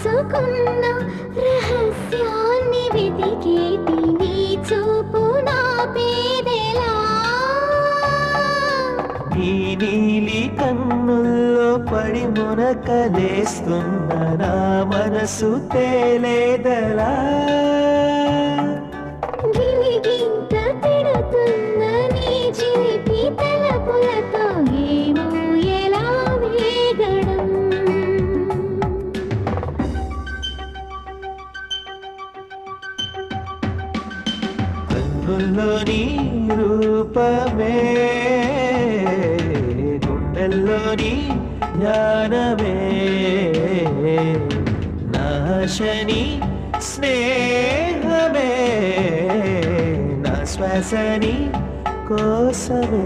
దాచుకున్న రహస్యాన్ని వెతికేటి నీ చూపు నా పేదెలా నీ నీలి కన్నుల్లో పడి మునకలేస్తున్న నా మనసు తేలేదలా గిలిగింత పెడుతున్న నీ చిలిపి తలపులతో ఏమో ఎలా వేగడం కన్నుల్లో నీ రూపమే గుండెల్లోని జ్ఞానమే నాశని స్నేహమే నా శ్వాసని కోసమే